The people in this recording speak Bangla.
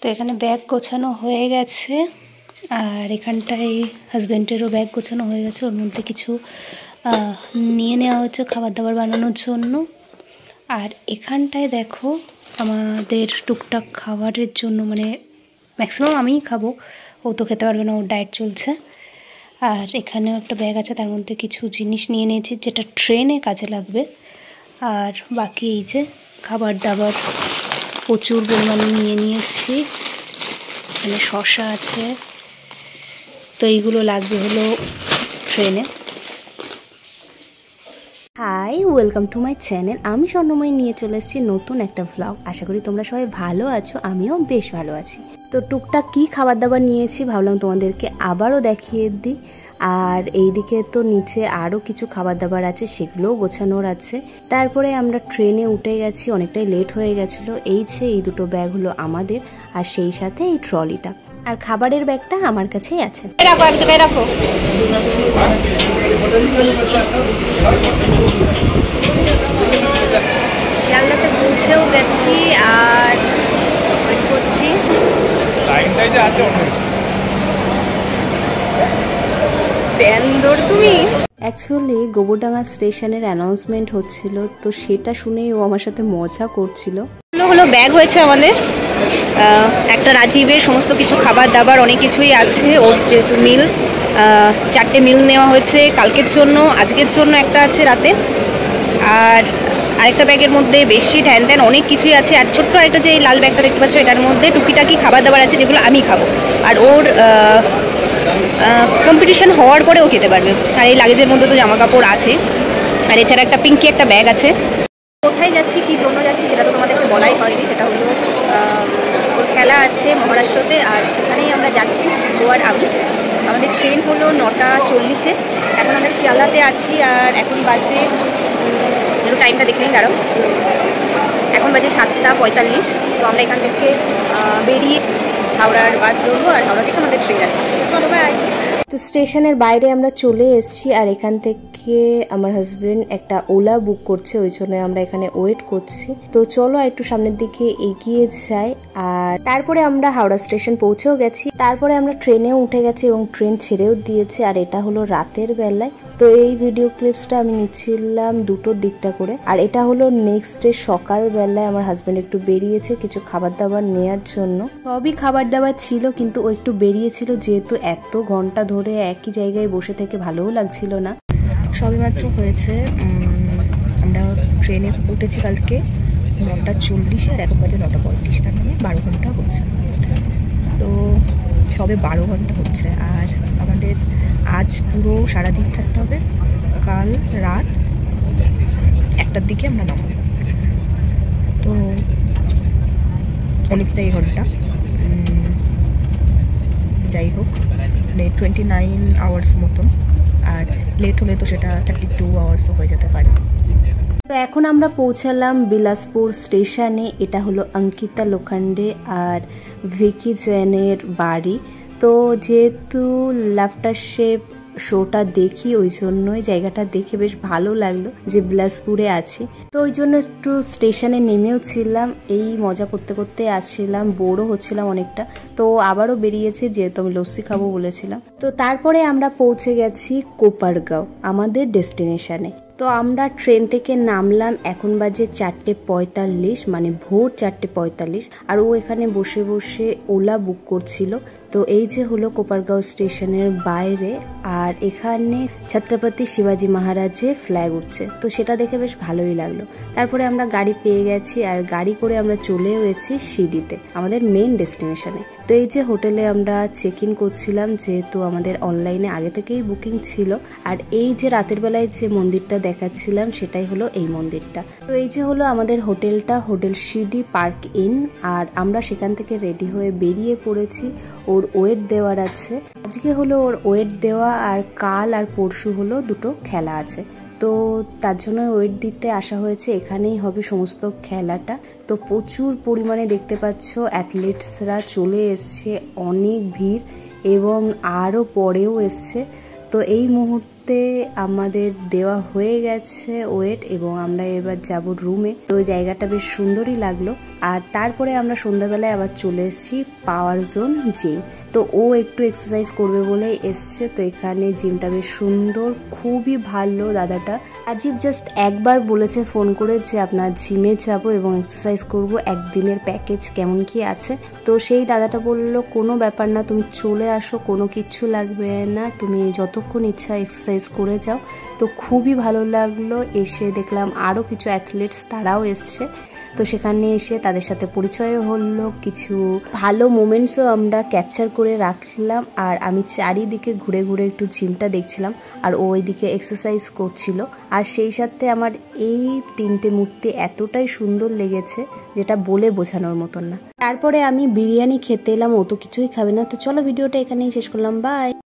তো এখানে ব্যাগ গোছানো হয়ে গেছে, আর এখানটায় হাজব্যান্ডেরও ব্যাগ গোছানো হয়ে গেছে। ওর মধ্যে কিছু নিয়ে নেওয়া হচ্ছে খাবার দাবার বানানোর জন্য। আর এখানটায় দেখো আমাদের টুকটাক খাবারের জন্য, মানে ম্যাক্সিমাম আমিই খাবো, ও তো খেতে পারবে না, ওর ডায়েট চলছে। আর এখানেও একটা ব্যাগ আছে, তার মধ্যে কিছু জিনিস নিয়ে নিয়েছি যেটা ট্রেনে কাজে লাগবে। আর বাকি এই যে খাবার দাবার প্রচুর পরিমাণে নিয়ে নিয়েছি। এখানে শসা আছে, তো এইগুলো লাগবে হলো ট্রেনে। Hi, welcome to my channel. আমি স্বর্ণময়ী নিয়ে চলে এসেছি নতুন একটা ভ্লগ। আশা করি তোমরা সবাই ভালো আছো, আমিও বেশ ভালো আছি। তো টুকটাক কী খাবার দাবার নিয়েছি ভাবলাম তোমাদেরকে আবারও দেখিয়ে দিই। আর এইদিকে তো নিচে আরও কিছু খাবার দাবার আছে, সেগুলোও গোছানোর আছে। তারপরে আমরা ট্রেনে উঠে গেছি, অনেকটাই লেট হয়ে গেছিলো। এই দুটো ব্যাগ হলো আমাদের, আর সেই সাথে এই ট্রলিটা। আর খাবারের ব্যাগটা আমার কাছেই আছে। রাখো এক জায়গায় রাখো। শিয়ালদাতে পৌঁছেও গেছি আর ওয়েট করছি। তুমি অ্যাকচুয়ালি গোবরডাঙ্গা স্টেশনের অ্যানাউন্সমেন্ট হচ্ছিল, তো সেটা শুনেই ও আমার সাথে মজা করছিল। হলো ব্যাগ হয়েছে আমাদের একটা রাজীবের, সমস্ত কিছু খাবার দাবার অনেক কিছুই আছে। ওর যেহেতু মিল, 4টে মিল নেওয়া হয়েছে, কালকের জন্য, আজকের জন্য একটা আছে রাতে। আর আরেকটা ব্যাগের মধ্যে বেশি ঢ্যান ত্যান অনেক কিছুই আছে। আর ছোট্ট একটা যে লাল ব্যাগটা দেখতে পাচ্ছ, এটার মধ্যে টুকিটাকি খাবার দাবার আছে যেগুলো আমি খাবো। আর ওর কম্পিটিশন হওয়ার পরে ও খেতে পারবে। আর এই লাগেজের মধ্যে তো জামা কাপড় আছে। আর এছাড়া একটা পিঙ্কি একটা ব্যাগ আছে। কোথায় যাচ্ছি, কী জন্য যাচ্ছি সেটা তো তোমাদেরকে বলাই হয়নি। সেটা হলো ওর খেলা আছে মহারাষ্ট্রতে, আর সেখানেই আমরা যাচ্ছি ও আর আমি। আমাদের ট্রেন হলো 9:40-এ। এখন আমরা শিয়ালদাতে আছি, আর এখন বাজে, একটু টাইমটা দেখলেই দাঁড়াও, এখন বাজে 7:45। তো আমরা এখান থেকে বেরিয়ে হাওড়ার বাস ধরবো, আর হাওড়া থেকে আমাদের ট্রেন আছে। চলো বাই। তো স্টেশনের বাইরে আমরা চলে এসেছি, আর এখান থেকে আমার হাজবেন্ড একটা ওলা বুক করছে, ওই জন্য আমরা এখানে ওয়েট করছি। তো চলো একটু সামনের দিকে এগিয়ে যাই। আর তারপরে আমরা হাওড়া স্টেশন পৌঁছেও গেছি। তারপরে আমরা ট্রেনেও উঠে গেছি এবং ট্রেন ছেড়েও দিয়েছে। আর এটা হলো রাতের বেলায়। তো এই ভিডিও ক্লিপসটা আমি নিচ্ছিলাম দুটোর দিকটা করে। আর এটা হলো নেক্সট ডে সকাল বেলায় আমার হাজবেন্ড একটু বেরিয়েছে কিছু খাবার দাবার নেওয়ার জন্য। সবই খাবার দাবার ছিল, কিন্তু ও একটু বেরিয়েছিল যেহেতু এত ঘন্টা ধরে একই জায়গায় বসে থেকে ভালোও লাগছিল না। সবেমাত্র হয়েছে, আমরা ট্রেনে উঠেছি কালকে 9:40, আর এখন বাজে 9:35, তার মানে 12 ঘন্টা হচ্ছে। তো সবে 12 ঘন্টা হচ্ছে, আর আমাদের আজ পুরো সারাদিন থাকতে হবে। কাল রাত 1টার দিকে আমরা নামব। তো অনেকটাই ঘন্টা, যাই হোক, মানে 29 আওয়ার্স মতন। আর লেট হলে তো সেটা 32 আওয়ার্সও হয়ে যেতে পারে। তো এখন আমরা পৌঁছালাম বিলাসপুর স্টেশনে। এটা হলো অঙ্কিতা লোখণ্ডে আর ভিকি জৈনের বাড়ি। তো যেহেতু লাফটার শেপ শোটা দেখি, ওই জন্যই জায়গাটা দেখে বেশ ভালো লাগলো যে বিলাসপুরে আছি। তো ওই জন্য একটু স্টেশনে নেমেও ছিলাম, এই মজা করতে করতে আসছিলাম, বোরও হচ্ছিলাম অনেকটা। তো আবারও বেরিয়েছি যেহেতু আমি লস্যি খাবো বলেছিলাম। তো তারপরে আমরা পৌঁছে গেছি কোপারগাঁও, আমাদের ডেস্টিনেশনে। তো আমরা ট্রেন থেকে নামলাম, এখন বাজে 4:45, মানে ভোর 4:45। আর ও এখানে বসে বসে ওলা বুক করছিল। তো এই যে হলো কোপারগাঁও স্টেশনের বাইরে, আর এখানে ছত্রপতি শিবাজি মহারাজের ফ্ল্যাগ উঠছে, তো সেটা দেখে বেশ ভালোই লাগলো। তারপরে আমরা গাড়ি পেয়ে গেছি, আর গাড়ি করে আমরা চলেও এসেছি সিডিতে, আমাদের মেইন ডেস্টিনেশনে। তো এই যে হোটেলে আমরা চেক ইন করছিলাম, যেহেতু আমাদের অনলাইনে আগে থেকেই বুকিং ছিল। আর এই যে রাতের বেলায় যে মন্দিরটা দেখাচ্ছিলাম, সেটাই হলো এই মন্দিরটা। তো এই যে হলো আমাদের হোটেলটা, হোটেল সিডি পার্ক ইন। আর আমরা সেখান থেকে রেডি হয়ে বেরিয়ে পড়েছি। ওর ওয়েট দেওয়ার আছে, আজকে হলো ওর ওয়েট দেওয়া, আর কাল আর পরশু হলো দুটো খেলা আছে। তো তার জন্য ওয়েট দিতে আসা হয়েছে, এখানেই হবে সমস্ত খেলাটা। তো প্রচুর পরিমাণে দেখতে পাচ্ছ অ্যাথলিটসরা চলে এসছে, অনেক ভিড়, এবং আরও পরেও এসছে। তো এই মুহূর্তে আমাদের দেওয়া হয়ে গেছে ওয়েট, এবং আমরা এবার যাব রুমে। তো ওই জায়গাটা বেশ সুন্দরই লাগলো। আর তারপরে আমরা সন্ধ্যাবেলায় আবার চলে এসেছি পাওয়ার জোন জিম। তো ও একটু এক্সারসাইজ করবে বলে এসছে। তো এখানে জিমটা বেশ সুন্দর, খুবই ভালো দাদাটা। রাজীব জাস্ট একবার বলেছে ফোন করে যে আপনার জিমে যাবো এবং এক্সারসাইজ করব, একদিনের প্যাকেজ কেমন কি আছে। তো সেই দাদাটা বলল কোনো ব্যাপার না, তুমি চলে আসো, কোনো কিচ্ছু লাগবে না, তুমি যতক্ষণ ইচ্ছা এক্সারসাইজ করে যাও। তো খুবই ভালো লাগলো। এসে দেখলাম আরও কিছু অ্যাথলেটস তারাও এসছে। তো সেখানে এসে তাদের সাথে পরিচয়ও হলো, কিছু ভালো মোমেন্টসও আমরা ক্যাপচার করে রাখলাম। আর আমি চারিদিকে ঘুরে ঘুরে একটু জিমটা দেখছিলাম আর ও ওইদিকে এক্সারসাইজ করছিল। আর সেই সাথে আমার এই 3টে মূর্তি এতটাই সুন্দর লেগেছে যেটা বলে বোঝানোর মতন না। তারপরে আমি বিরিয়ানি খেতে এলাম, ও তো কিছুই খাবে না। তো চলো ভিডিওটা এখানেই শেষ করলাম, বাই।